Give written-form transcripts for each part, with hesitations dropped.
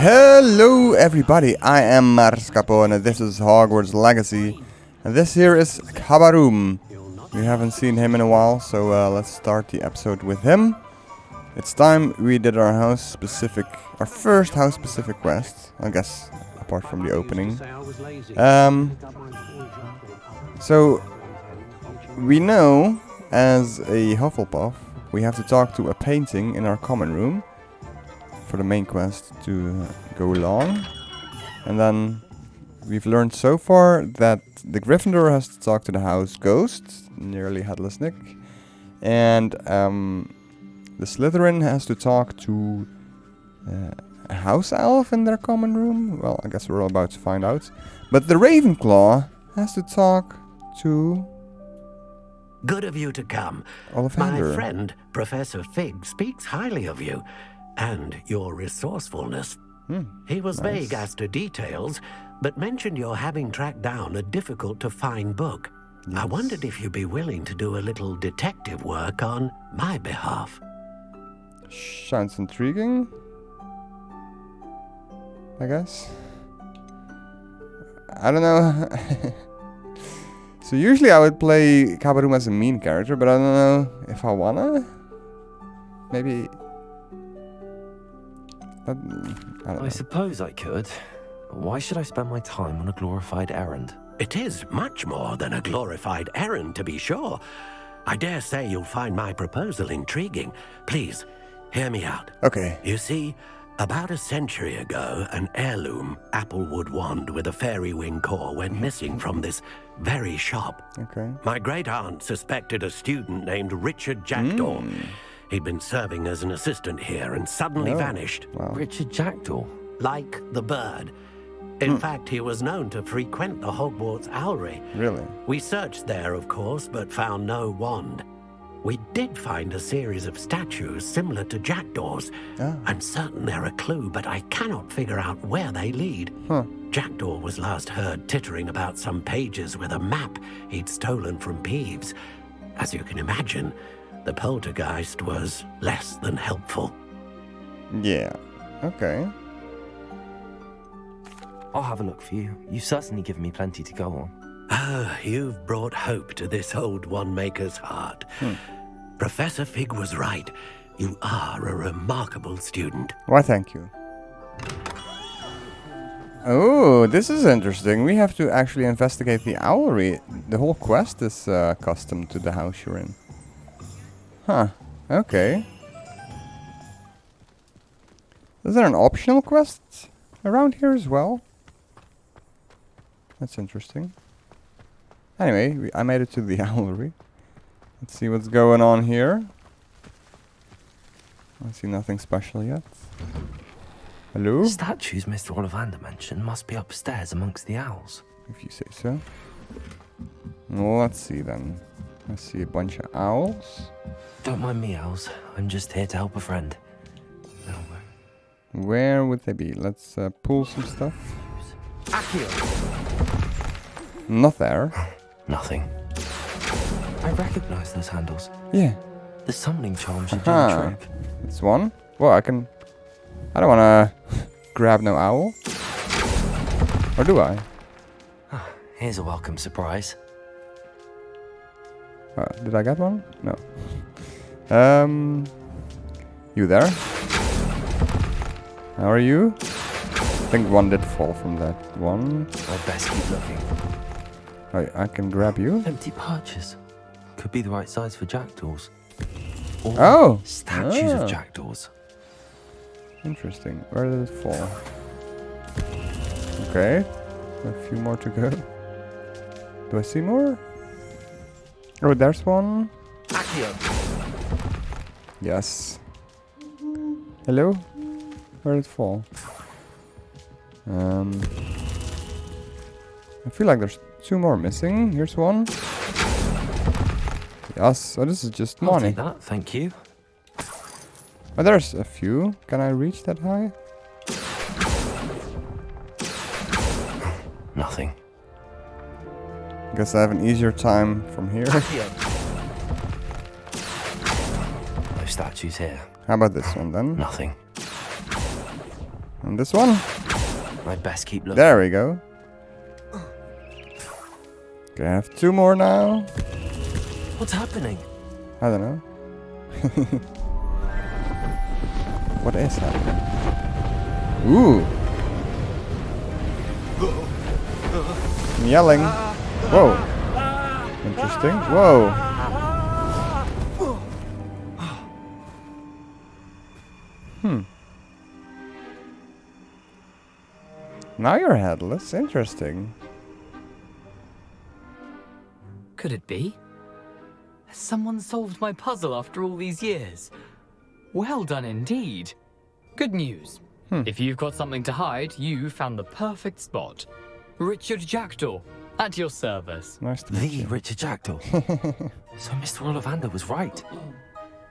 Hello everybody, I am Marskapo and this is Hogwarts Legacy. And this here is Kabaroom. We haven't seen him in a while, so let's start the episode with him. It's time we did our first house specific quest, I guess, apart from the opening. So we know as a Hufflepuff we have to talk to a painting in our common room for the main quest to go along. And then we've learned so far that the Gryffindor has to talk to the house ghost, nearly headless Nick, and the Slytherin has to talk to a house elf in their common room. Well, I guess we're all about to find out. But the Ravenclaw has to talk to... Good of you to come. Ollivander. My friend, Professor Fig, speaks highly of you and your resourcefulness. He was vague as to details, but mentioned your having tracked down a difficult-to-find book. Yes. I wondered if you'd be willing to do a little detective work on my behalf. Sounds intriguing, I guess. I don't know. So usually I would play Kabaroom as a mean character, but I don't know if I wanna. Maybe... I suppose I could. Why should I spend my time on a glorified errand? It is much more than a glorified errand, to be sure. I dare say you'll find my proposal intriguing. Please, hear me out. Okay. You see, about a century ago, an heirloom applewood wand with a fairy wing core went missing from this very shop. Okay. My great-aunt suspected a student named Richard Jackdaw. He'd been serving as an assistant here and suddenly vanished. Wow. Richard Jackdaw? Like the bird. In fact, he was known to frequent the Hogwarts Owlery. Really? We searched there, of course, but found no wand. We did find a series of statues similar to Jackdaw's. I'm certain they're a clue, but I cannot figure out where they lead. Jackdaw was last heard tittering about some pages with a map he'd stolen from Peeves. As you can imagine, the poltergeist was less than helpful. Yeah. Okay. I'll have a look for you. You've certainly given me plenty to go on. Ah, you've brought hope to this old one-maker's heart. Professor Fig was right. You are a remarkable student. Why, thank you. Oh, this is interesting. We have to actually investigate the owlery. The whole quest is custom to the house you're in. Huh. Okay. Is there an optional quest around here as well? That's interesting. Anyway, I made it to the owlery. Let's see what's going on here. I see nothing special yet. Hello? The statues Mr. Ollivander mentioned must be upstairs amongst the owls. If you say so. Well, let's see then. I see a bunch of owls. Don't mind me, owls. I'm just here to help a friend. Where would they be? Let's pull some stuff. Not there. Nothing. I recognize those handles. Yeah. The summoning charm should do the trick. That's one. Well, I don't want to grab no owl. Or do I? Here's a welcome surprise. Did I get one? No. You there? How are you? I think one did fall from that one. I'd best keep looking. I can grab you. Empty perches. Could be the right size for jackdaws. Or statues of jackdaws. Interesting. Where did it fall? Okay. A few more to go. Do I see more? Oh, there's one. Yes. Hello? Where did it fall? I feel like there's two more missing. Here's one. Yes, so this is just money. I'll take that, thank you. Oh, there's a few. Can I reach that high? Nothing. Guess I have an easier time from here. No statues here. How about this one then? Nothing. And this one? I best keep looking. There we go. Okay, I have 2 more now. What's happening? I don't know. What is happening? Ooh. I'm yelling. Whoa. Interesting. Whoa. Now you're headless. Interesting. Could it be? Has someone solved my puzzle after all these years? Well done indeed. Good news. If you've got something to hide, you found the perfect spot. Richard Jackdaw, at your service. Nice to meet you. The Richard Jackdaw. So Mr. Ollivander was right.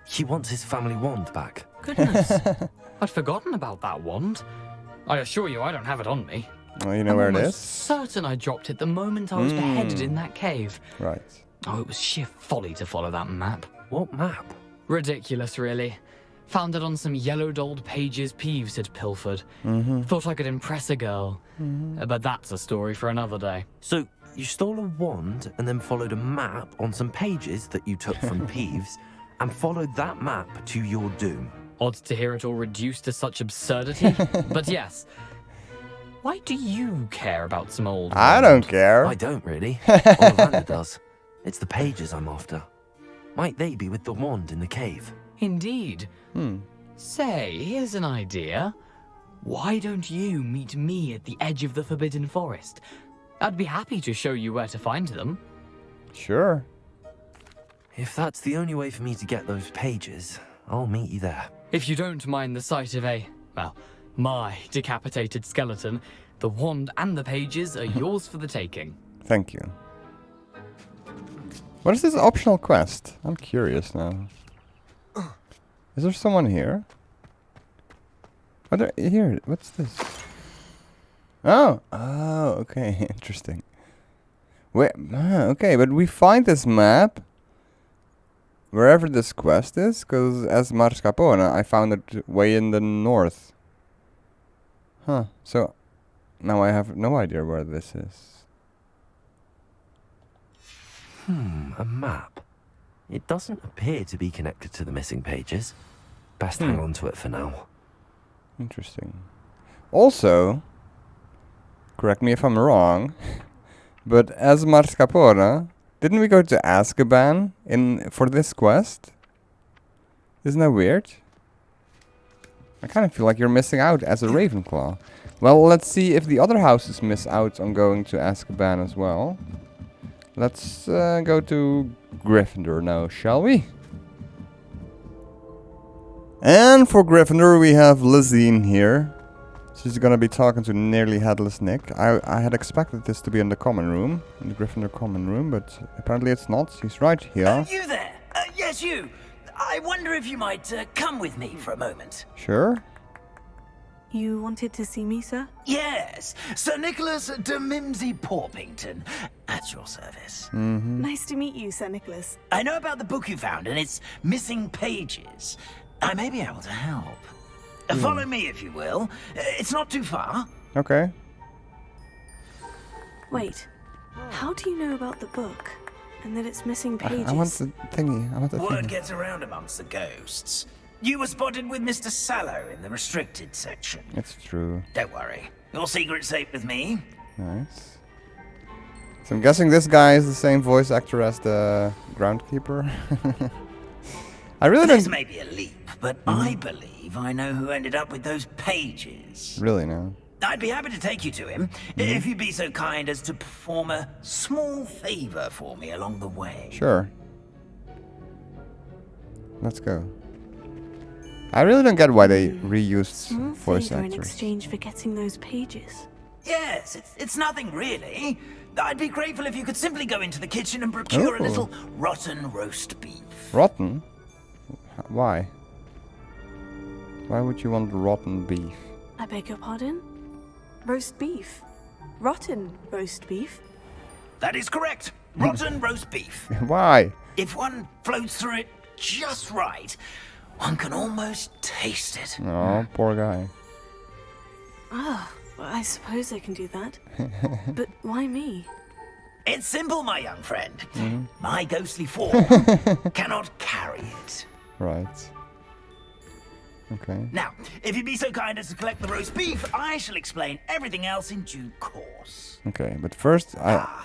He wants his family wand back. Goodness, I'd forgotten about that wand. I assure you I don't have it on me. Well, you know where it I'm is? certain I dropped it the moment I was beheaded in that cave. Right. Oh, it was sheer folly to follow that map. What map? Ridiculous, really. Found it on some yellowed old pages Peeves had pilfered. Thought I could impress a girl. But that's a story for another day. So you stole a wand and then followed a map on some pages that you took from Peeves and followed that map to your doom. Odd to hear it all reduced to such absurdity. But yes. Why do you care about some old I wand? don't care. I don't really. Ollivander does. It's the pages I'm after. Might they be with the wand in the cave? Indeed. Say, here's an idea. Why don't you meet me at the edge of the Forbidden Forest? I'd be happy to show you where to find them. Sure. If that's the only way for me to get those pages, I'll meet you there. If you don't mind the sight of my decapitated skeleton, the wand and the pages are yours for the taking. Thank you. What is this optional quest? I'm curious now. Is there someone here? Here, what's this? Oh, okay, interesting. Wait, okay, but we find this map wherever this quest is, because as Marskapone, I found it way in the north. Huh, so now I have no idea where this is. A map. It doesn't appear to be connected to the missing pages. Best hang on to it for now. Interesting. Also, correct me if I'm wrong, but as Marskapone, didn't we go to Azkaban for this quest? Isn't that weird? I kind of feel like you're missing out as a Ravenclaw. Well, let's see if the other houses miss out on going to Azkaban as well. Let's go to Gryffindor now, shall we? And for Gryffindor, we have Lizine here. She's gonna be talking to nearly headless Nick. I had expected this to be in the common room, in the Gryffindor common room, but apparently it's not. She's right here. You there? Yes, you. I wonder if you might come with me for a moment. Sure. You wanted to see me, sir? Yes, Sir Nicholas de Mimsy Porpington, at your service. Nice to meet you, Sir Nicholas. I know about the book you found and its missing pages. I may be able to help. Follow me, if you will. It's not too far. Okay. Wait, how do you know about the book and that it's missing pages? I want the thingy. I want the Word thingy. gets around amongst the ghosts. You were spotted with Mr. Sallow in the restricted section. It's true. Don't worry. Your secret's safe with me. Nice. So I'm guessing this guy is the same voice actor as the groundkeeper. I really This don't may be a leap, but I believe I know who ended up with those pages. really know. I'd be happy to take you to him, if you'd be so kind as to perform a small favor for me along the way. Sure. Let's go. I really don't get why they reused Small voice favor in actors. exchange for getting those pages. Yes, it's nothing really. I'd be grateful if you could simply go into the kitchen and procure a Oh. little rotten roast beef. Rotten? Why? Why would you want rotten beef? I beg your pardon? Roast beef. Rotten roast beef. That is correct. Rotten roast beef. Why? If one floats through it just right, one can almost taste it. Oh, poor guy. Oh, well, I suppose I can do that. But why me? It's simple, my young friend. My ghostly form cannot carry it. Right. Okay. Now, if you'd be so kind as to collect the roast beef, I shall explain everything else in due course. Okay, but first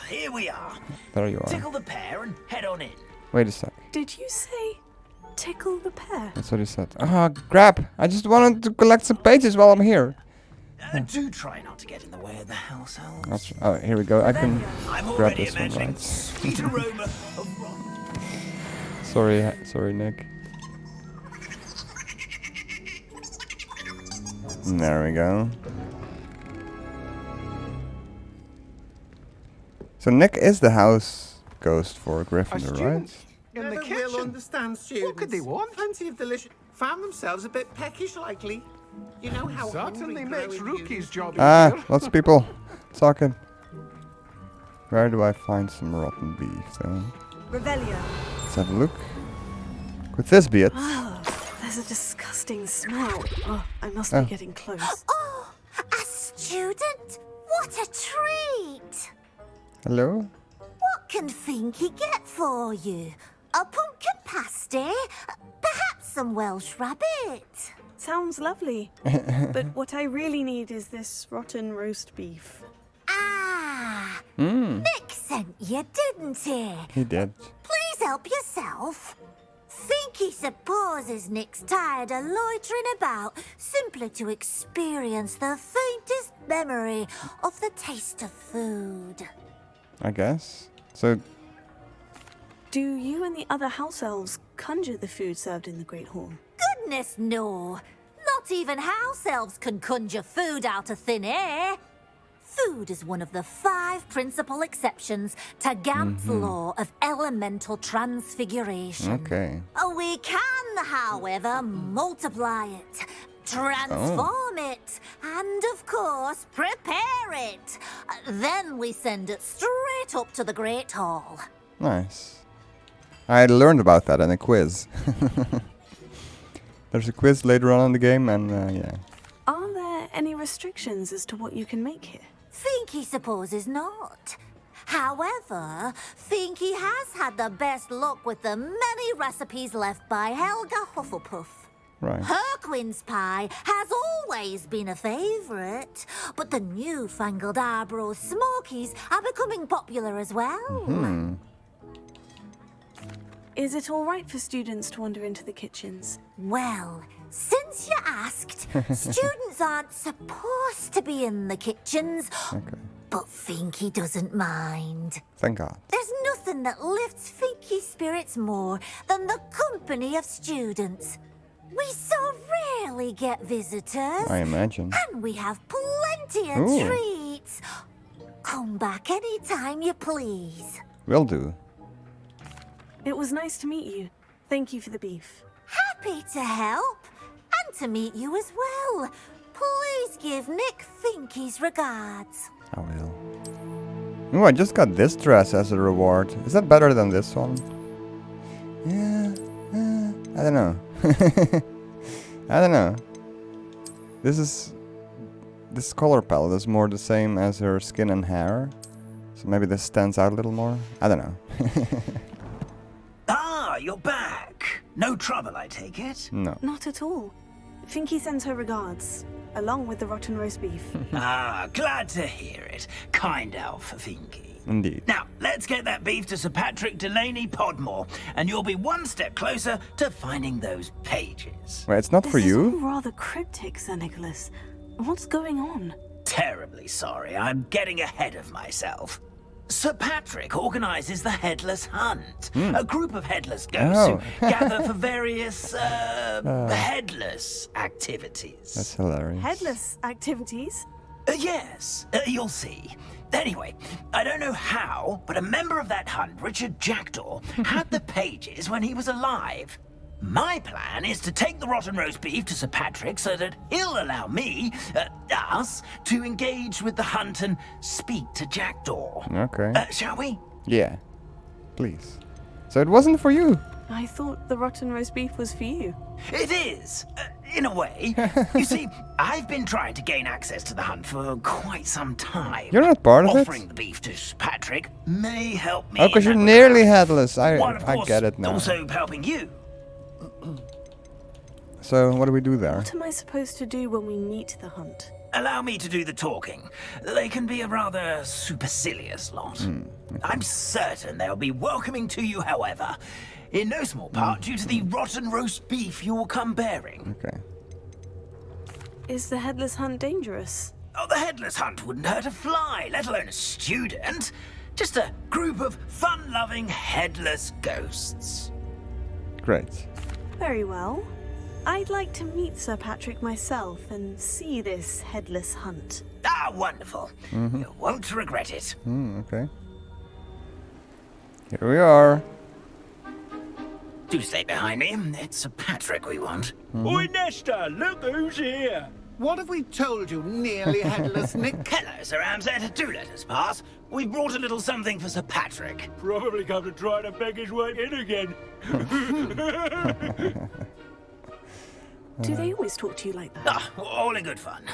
Here we are. there you are. Tickle the pear and head on in. Wait a sec. Did you say tickle the pear? That's what he said. Ah, crap! I just wanted to collect some pages while I'm here. Do try not to get in the way of the house elves. That's, oh, here we go. I can I'm grab already this one, imagining right? sweet aroma of rotten. Sorry, Nick. There we go. So Nick is the house ghost for Gryffindor, right? In the kitchen. Will understand students. What could they want? Plenty of delicious. Found themselves a bit peckish lately. You know how certainly makes Rookie's job Ah, easier. lots of people talking. Where do I find some rotten beef, though? Revelio. Let's have a look. Could this be it? Oh, there's a disgusting smell. Oh, I must Oh. be getting close. Oh, a student? What a treat! Hello? What can Finky get for you? A pumpkin pasty? Perhaps some Welsh rabbit? Sounds lovely. But what I really need is this rotten roast beef. Ah, Nick sent you, didn't he? He did. Please help yourself. Finky supposes Nick's tired of loitering about simply to experience the faintest memory of the taste of food. I guess. So, Do you and the other house elves conjure the food served in the Great Hall? Goodness, no. Not even house elves can conjure food out of thin air. Food is one of the 5 principal exceptions to Gant's law of elemental transfiguration. okay. We can, however, multiply it, transform it, and of course, prepare it. Then we send it straight up to the Great Hall. Nice. I learned about that in a quiz. There's a quiz later on in the game, and yeah. Are there any restrictions as to what you can make here? Finky supposes not. However, Finky has had the best luck with the many recipes left by Helga Hufflepuff. Right. Her quince pie has always been a favourite, but the newfangled Arborough Smokies are becoming popular as well. Is it all right for students to wander into the kitchens? Well, since you asked, students aren't supposed to be in the kitchens, Okay. but Finky doesn't mind. Thank God. There's nothing that lifts Finky's spirits more than the company of students. We so rarely get visitors, I imagine. and we have plenty of Ooh. treats. Come back any time you please. Will do. It was nice to meet you. Thank you for the beef. Happy to help, and to meet you as well. Please give Nick Finky's regards. I will. Ooh, I just got this dress as a reward. Is that better than this one? Yeah, I don't know. I don't know. This color palette is more the same as her skin and hair. So maybe this stands out a little more. I don't know. Ah, you're back. No trouble, I take it. No. Not at all. Finky sends her regards, along with the rotten roast beef. Ah, glad to hear it. Kind elf, Finky. Indeed. Now, let's get that beef to Sir Patrick Delaney Podmore, and you'll be one step closer to finding those pages. Wait, it's not for This is all you? rather cryptic, Sir Nicholas. What's going on? Terribly sorry, I'm getting ahead of myself. Sir Patrick organises the Headless Hunt, a group of headless ghosts Oh. who gather for various, headless activities. That's hilarious. Headless activities? Yes, you'll see. Anyway, I don't know how, but a member of that hunt, Richard Jackdaw, had the pages when he was alive. My plan is to take the rotten roast beef to Sir Patrick so that he'll allow me, us, to engage with the hunt and speak to Jackdaw. Okay. Shall we? Yeah. Please. So it wasn't for you? I thought the rotten roast beef was for you. It is, in a way. You see, I've been trying to gain access to the hunt for quite some time. You're not part of it? Offering the beef to Sir Patrick may help me. Oh, because you're in that nearly regard. headless. While, of I course, get it now. also helping you. So, what do we do there? What am I supposed to do when we meet the hunt? Allow me to do the talking. They can be a rather supercilious lot. I'm certain they'll be welcoming to you, however, in no small part due to the rotten roast beef you'll come bearing. Okay. Is the headless hunt dangerous? Oh, the headless hunt wouldn't hurt a fly, let alone a student. Just a group of fun-loving headless ghosts. Great. Very well. I'd like to meet Sir Patrick myself and see this headless hunt. Ah, wonderful. You won't regret it. Okay. Here we are. Do stay behind me. It's Sir Patrick we want. Oi, Nesta, look who's here. What have we told you, nearly headless Nick? Hello, Sir Ramsay. Do let us pass. We've brought a little something for Sir Patrick. Probably come to try to beg his way in again. Do they always talk to you like that? Ah, all in good fun.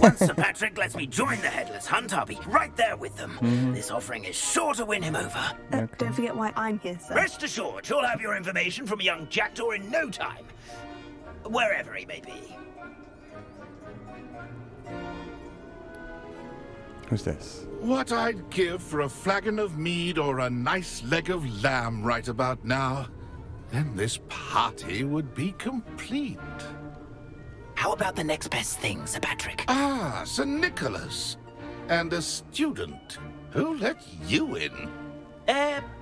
Once Sir Patrick lets me join the headless hunt, I'll be right there with them. This offering is sure to win him over. Don't forget why I'm here, sir. Rest assured, you'll have your information from a young jackdaw in no time. Wherever he may be. Who's this? What I'd give for a flagon of mead or a nice leg of lamb right about now. Then this party would be complete. How about the next best thing, Sir Patrick? Ah, Sir Nicholas. And a student. Who let you in?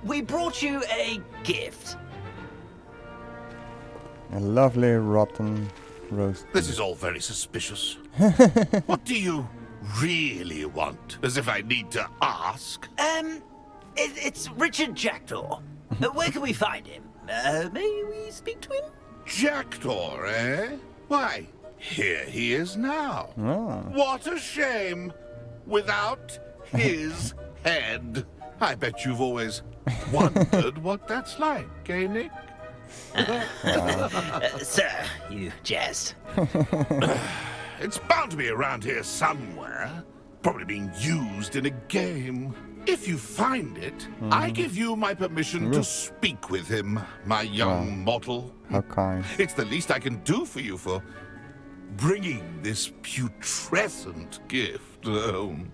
We brought you a gift. A lovely rotten roast. This is all very suspicious. What do you really want? As if I need to ask. It's Richard Jackdaw. Where can we find him? May we speak to him? Jackdaw, eh? Why, here he is now. Ah. What a shame. Without his head. I bet you've always wondered what that's like, eh, Nick? Sir, you jest. It's bound to be around here somewhere. Probably being used in a game. If you find it, I give you my permission to speak with him, my young mortal. How kind. It's the least I can do for you for bringing this putrescent gift home.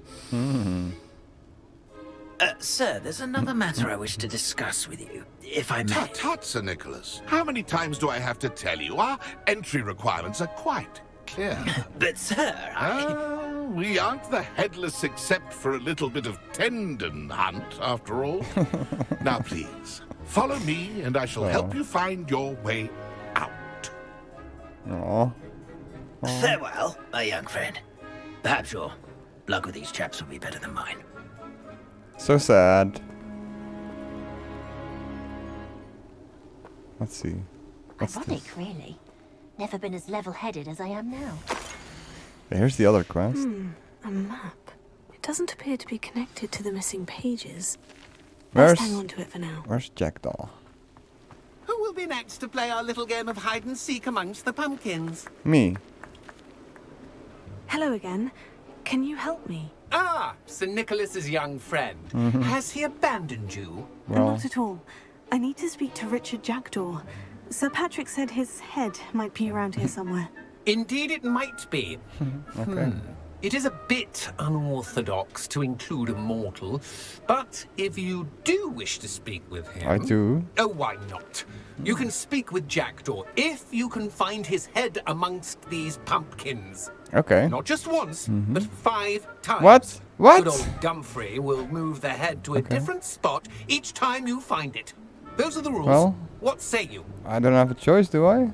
Sir, there's another matter I wish to discuss with you, if I may. Tut, tut, Sir Nicholas. How many times do I have to tell you? Our entry requirements are quite clear. But, sir, we aren't the headless except for a little bit of tendon hunt, after all. Now, please, follow me, and I shall help you find your way out. Aww. Farewell, my young friend. Perhaps your luck with these chaps will be better than mine. So sad. Let's see. What's Ironic, this? really. Never been as level-headed as I am now. Here's the other quest. A map. It doesn't appear to be connected to the missing pages. Where's, Let's hang on to it for now. where's Jackdaw? Who will be next to play our little game of hide and seek amongst the pumpkins? Me. Hello again. Can you help me? Ah, Sir Nicholas's young friend. Has he abandoned you? Well, Not at all. I need to speak to Richard Jackdaw. Sir Patrick said his head might be around here somewhere. Indeed it might be. okay. It is a bit unorthodox to include a mortal, but if you do wish to speak with him... I do. Oh, why not? You can speak with Jackdaw if you can find his head amongst these pumpkins. Okay. Not just once, but 5 times. What? What? Good old Gumfrey will move the head to a different spot each time you find it. Those are the rules. Well, what say you? I don't have a choice, do I?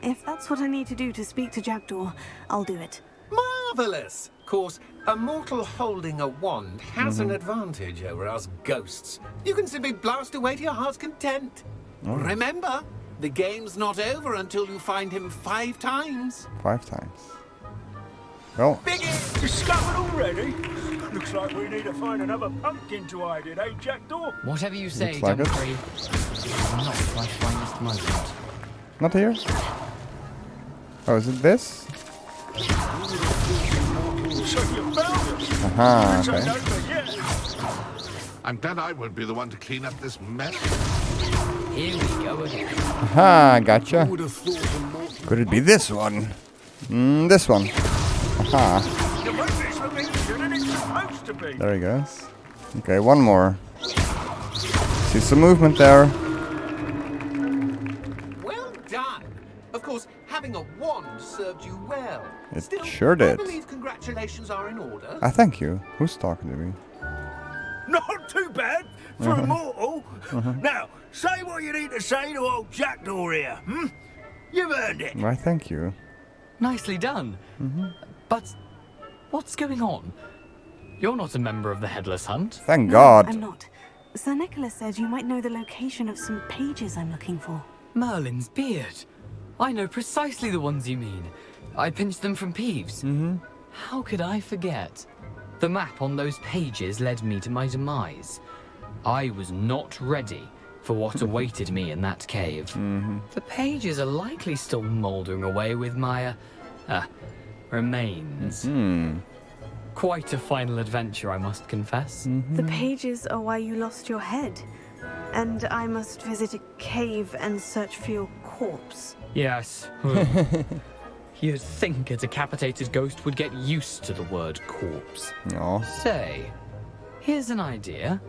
If that's what I need to do to speak to Jackdaw, I'll do it. Marvellous! Of course, a mortal holding a wand has an advantage over us ghosts. You can simply blast away to your heart's content. Remember, the game's not over until you find him 5 times. 5 times. Well, Biggie! Discovered already? Looks like we need to find another pumpkin to hide in, eh, Jackdaw? Whatever you say, Looks like it. Dumfries. Not my finest moment. Not here? Oh, is it this? So you found it. Aha, It's okay. over yet. I'm glad I won't be the one to clean up this mess. Here we go again. Aha, gotcha. Could it be this one? This one. Aha. The roof is looking easier than it's supposed to be. There he goes. Okay, one more. See some movement there. Well done. Of course, having a wand served you well. It Still, sure I did. believe congratulations are in order. I thank you. Who's talking to me? Not too bad for a mortal. Now, say what you need to say to old Jackdaw here, hmm? You've earned it. Why, thank you. Nicely done. But what's going on? You're not a member of the Headless Hunt. Thank No, God. I'm not. Sir Nicholas said you might know the location of some pages I'm looking for. Merlin's beard. I know precisely the ones you mean. I pinched them from Peeves. How could I forget? The map on those pages led me to my demise. I was not ready for what awaited me in that cave. The pages are likely still mouldering away with my remains. Quite a final adventure, I must confess. The pages are why you lost your head. And I must visit a cave and search for your corpse. Yes. You'd think a decapitated ghost would get used to the word corpse. Aw. Say, here's an idea.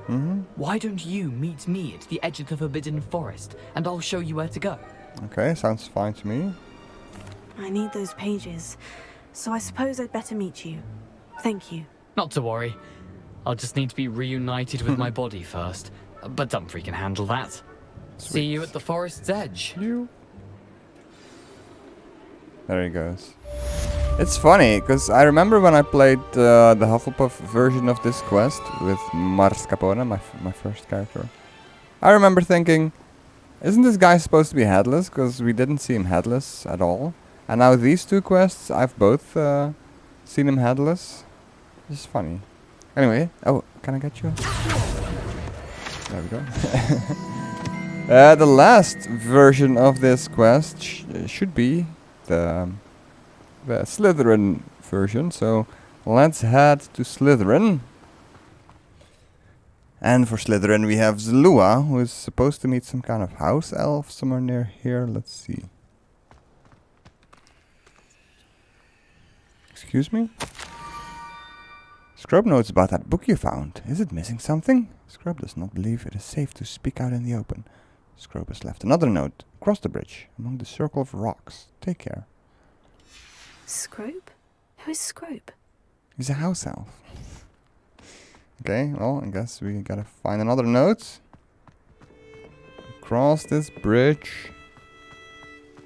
Why don't you meet me at the edge of the Forbidden Forest, and I'll show you where to go? Okay, sounds fine to me. I need those pages, so I suppose I'd better meet you. Thank you. Not to worry. I'll just need to be reunited with my body first. But Dumfries can handle that. See you at the forest's edge. There he goes. It's funny, because I remember when I played the Hufflepuff version of this quest with Mascarpone, my first character. I remember thinking, isn't this guy supposed to be headless? Because we didn't see him headless at all. And now these two quests, I've both seen him headless. It's funny. Anyway, oh, can I get you? There we go. The last version of this quest should be the Slytherin version, so let's head to Slytherin. And for Slytherin we have Zlua, who is supposed to meet some kind of house elf somewhere near here. Let's see. Excuse me? Scrub notes about that book you found. Is it missing something? Scrub does not believe it is safe to speak out in the open. Scrub has left another note. Cross the bridge, among the circle of rocks. Take care. Scrope? Who is Scrope? He's a house elf. Okay, well, I guess we gotta find another note. Cross this bridge.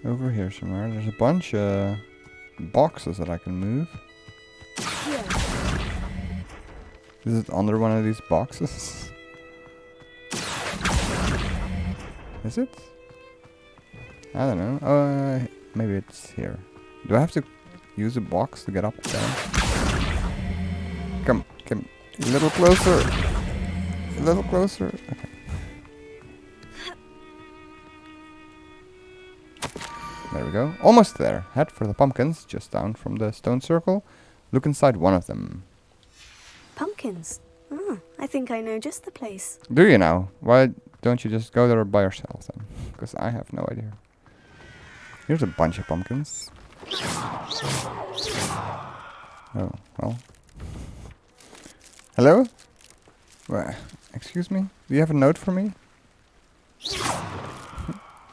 Over here somewhere. There's a bunch of boxes that I can move. Is it under one of these boxes? Is it? I don't know. Maybe it's here. Do I have to use a box to get up there? Come, a little closer. A little closer. Okay. There we go. Almost there. Head for the pumpkins, just down from the stone circle. Look inside one of them. Pumpkins? Ah, I think I know just the place. Do you now? Why don't you just go there by yourself then? Because I have no idea. Here's a bunch of pumpkins. Oh, well. Hello? Excuse me? Do you have a note for me?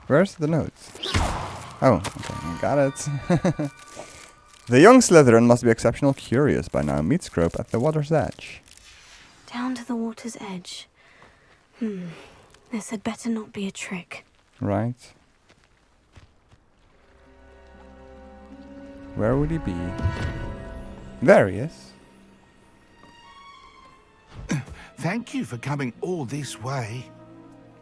Where's the note? Oh, okay, got it. The young Slytherin must be exceptional curious by now. Meet Scrope at the water's edge. Down to the water's edge. This had better not be a trick. Right. Where would he be? There he is. Thank you for coming all this way.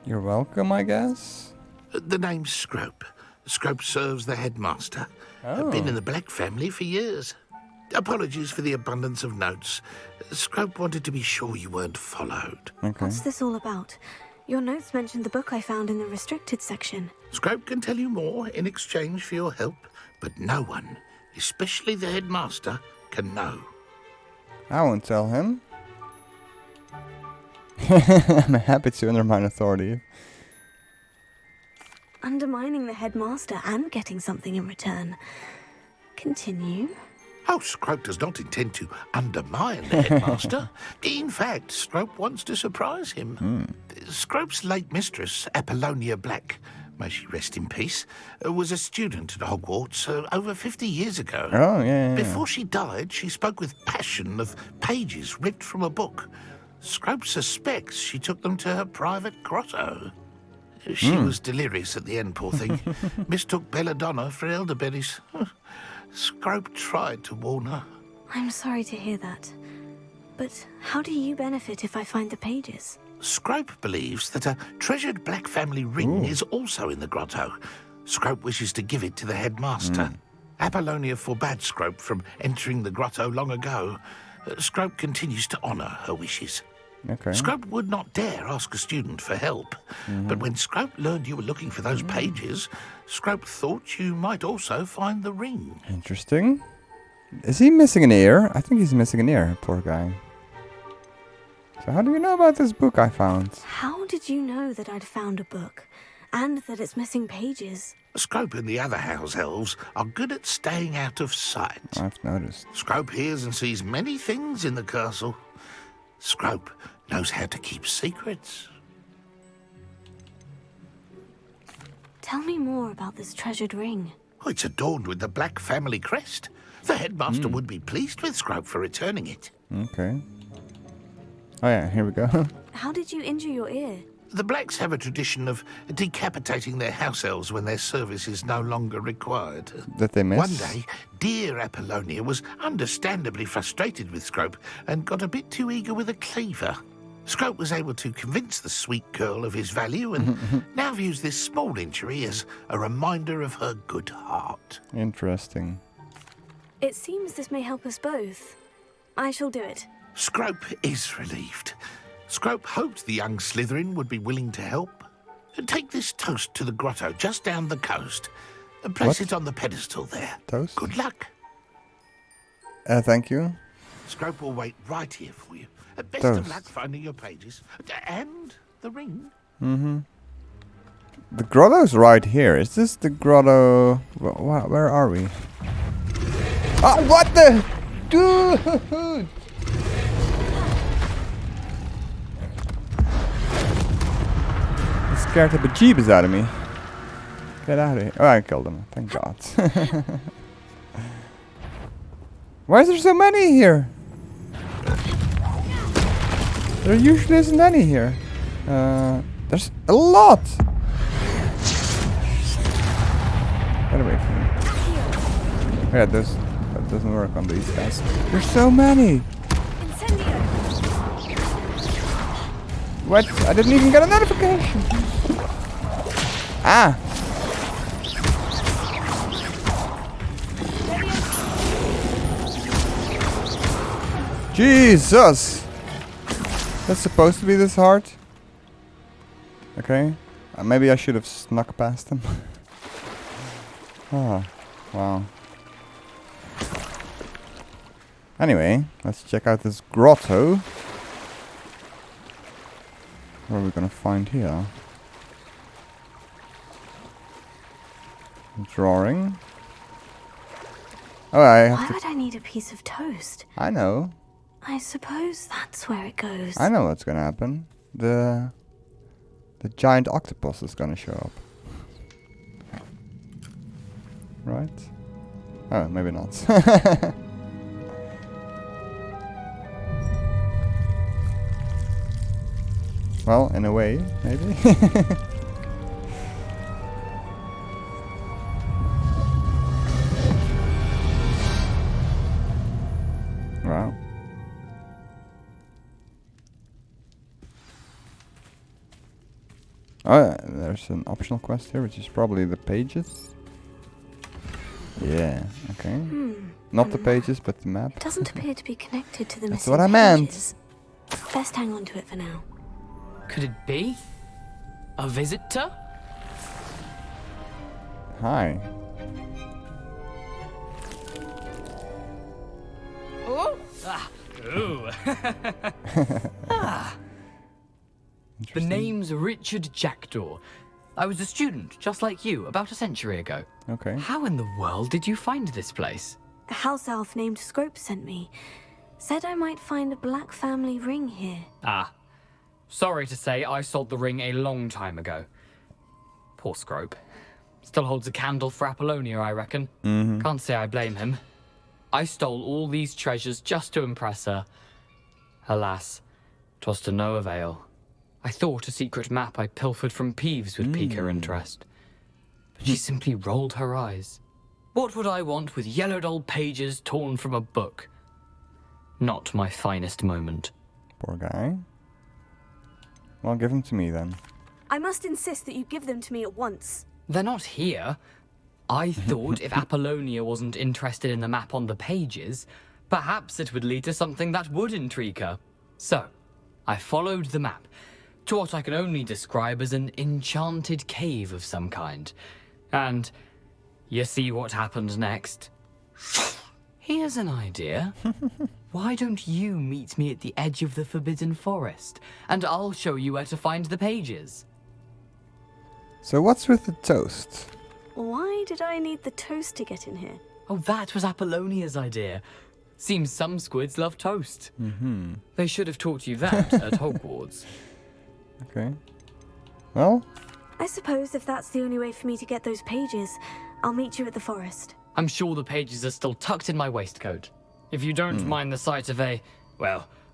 You're welcome, I guess. The name's Scrope. Scrope serves the headmaster. I've been in the Black family for years. Apologies for the abundance of notes. Scrope wanted to be sure you weren't followed. Okay. What's this all about? Your notes mentioned the book I found in the restricted section. Scrope can tell you more in exchange for your help, but no one, especially the headmaster, can know. I won't tell him. I'm happy to undermine authority. Undermining the headmaster and getting something in return. Continue. Oh, Scrope does not intend to undermine the headmaster. In fact, Scrope wants to surprise him. Scrope's late mistress, Apollonia Black, may she rest in peace, was a student at Hogwarts over 50 years ago. Oh, yeah. Before she died, she spoke with passion of pages ripped from a book. Scrope suspects she took them to her private grotto. She was delirious at the end, poor thing. Mistook belladonna for elderberries. Scrope tried to warn her. I'm sorry to hear that. But how do you benefit if I find the pages? Scrope believes that a treasured black family ring is also in the grotto. Scrope wishes to give it to the headmaster. Apollonia forbade Scrope from entering the grotto long ago. Scrope continues to honour her wishes. Okay. Scrope would not dare ask a student for help. But when Scrope learned you were looking for those pages, Scrope thought you might also find the ring. Interesting. Is he missing an ear? I think he's missing an ear, poor guy. So how do you know about this book I found? How did you know that I'd found a book? And that it's missing pages? Scrope and the other house elves are good at staying out of sight. I've noticed. Scrope hears and sees many things in the castle. Scrope knows how to keep secrets. Tell me more about this treasured ring. Oh, it's adorned with the black family crest. The headmaster would be pleased with Scrope for returning it. Okay. Oh yeah, here we go. How did you injure your ear? The Blacks have a tradition of decapitating their house elves when their service is no longer required. That they missed? One day, dear Apollonia was understandably frustrated with Scrope and got a bit too eager with a cleaver. Scrope was able to convince the sweet girl of his value and now views this small injury as a reminder of her good heart. Interesting. It seems this may help us both. I shall do it. Scrope is relieved. Scrope hoped the young Slytherin would be willing to help. Take this toast to the grotto just down the coast and place it on the pedestal there. Toast? Good luck. Thank you. Scrope will wait right here for you. Best Toast. of luck finding your pages. And the ring. The grotto's right here. Is this the grotto? Where are we? Oh, what the? Dude! Scared the bejeebus out of me. Get out of here. Oh, I killed him. Thank God. Why is there so many here? There usually isn't any here. There's a lot. Get away from me. Yeah, that doesn't work on these guys. There's so many. What? I didn't even get a notification. Ah. Jesus. That's supposed to be this hard? Okay. Maybe I should have snuck past them. Oh, wow. Anyway, let's check out this grotto. What are we gonna find here? Drawing. Oh, I have Why to... would I need a piece of toast? I know. I suppose that's where it goes. I know what's gonna happen. The giant octopus is gonna show up. Right? Oh, maybe not. Well, in a way, maybe. Wow. Oh, there's an optional quest here, which is probably the pages. Yeah, okay. Not the pages, but the map. It doesn't appear to be connected to the That's missing what I meant. pages. Best hang on to it for now. Could it be? A visitor? Hi. Oh! Ooh. The name's Richard Jackdaw. I was a student, just like you, about a century ago. Okay. How in the world did you find this place? A house elf named Scrope sent me. Said I might find a black family ring here. Ah. Sorry to say, I sold the ring a long time ago. Poor Scrope. Still holds a candle for Apollonia, I reckon. Can't say I blame him. I stole all these treasures just to impress her. Alas, 'twas to no avail. I thought a secret map I pilfered from Peeves would pique her interest. But she simply rolled her eyes. What would I want with yellowed old pages torn from a book? Not my finest moment. Poor guy. Well, give him to me then. I must insist that you give them to me at once. They're not here. I thought if Apollonia wasn't interested in the map on the pages, perhaps it would lead to something that would intrigue her. So, I followed the map to what I can only describe as an enchanted cave of some kind. And you see what happened next? Here's an idea. Why don't you meet me at the edge of the Forbidden Forest, and I'll show you where to find the pages. So what's with the toast? Why did I need the toast to get in here? Oh, that was Apollonia's idea. Seems some squids love toast. They should have taught you that at Hogwarts. Okay. Well, I suppose if that's the only way for me to get those pages, I'll meet you at the forest. I'm sure the pages are still tucked in my waistcoat. If you don't mind the sight of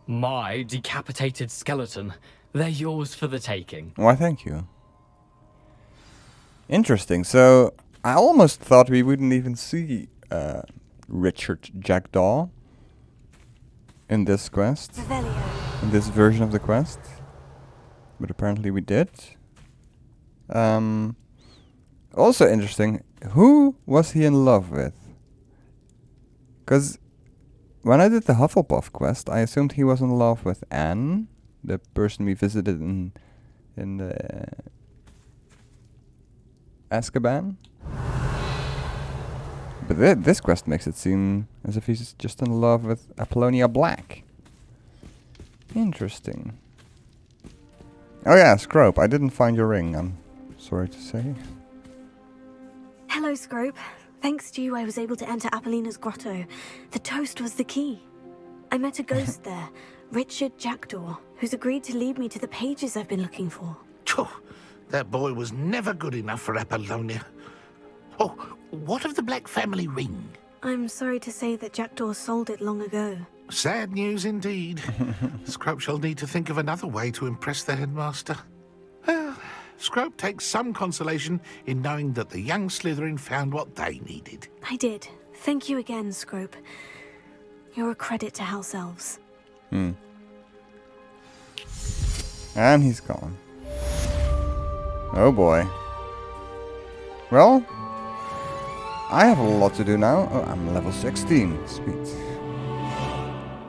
my decapitated skeleton, they're yours for the taking. why thank you. Interesting. So, I almost thought we wouldn't even see Richard Jackdaw in this quest. Revelio. In this version of the quest. But apparently we did. Also interesting, who was he in love with? Because when I did the Hufflepuff quest, I assumed he was in love with Anne, the person we visited in the Azkaban. But this quest makes it seem as if he's just in love with Apollonia Black. Interesting. Oh yeah, Scrope, I didn't find your ring, I'm sorry to say. Hello, Scrope. Thanks to you, I was able to enter Apollina's grotto. The toast was the key. I met a ghost there, Richard Jackdaw, who's agreed to lead me to the pages I've been looking for. Phew, that boy was never good enough for Apollonia. Oh, what of the Black family ring? I'm sorry to say that Jackdaw sold it long ago. Sad news indeed. Scrope shall need to think of another way to impress the headmaster. Well, Scrope takes some consolation in knowing that the young Slytherin found what they needed. I did. Thank you again, Scrope. You're a credit to House Elves. And he's gone. Oh boy. Well, I have a lot to do now. Oh, I'm level 16. Sweet.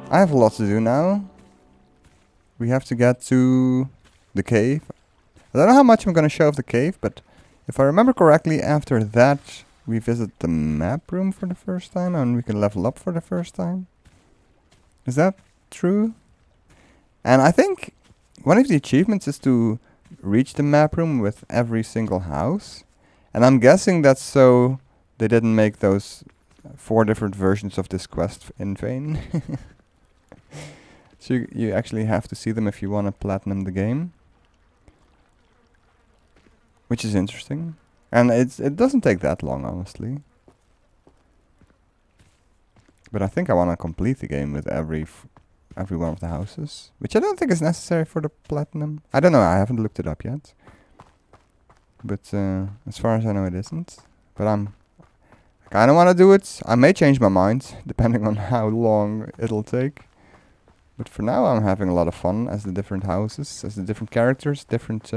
I have a lot to do now. We have to get to the cave. I don't know how much I'm going to show of the cave, but if I remember correctly, after that we visit the map room for the first time and we can level up for the first time. Is that true? And I think one of the achievements is to reach the map room with every single house. And I'm guessing that's so they didn't make those 4 different versions of this quest in vain. So you actually have to see them if you want to platinum the game. Which is interesting. And it doesn't take that long, honestly. But I think I want to complete the game with every one of the houses. Which I don't think is necessary for the platinum. I don't know, I haven't looked it up yet. But as far as I know it isn't. But I kind of want to do it. I may change my mind, depending on how long it'll take. But for now I'm having a lot of fun as the different houses, as the different characters, different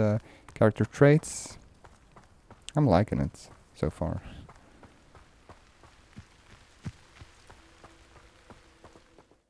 character traits. I'm liking it so far.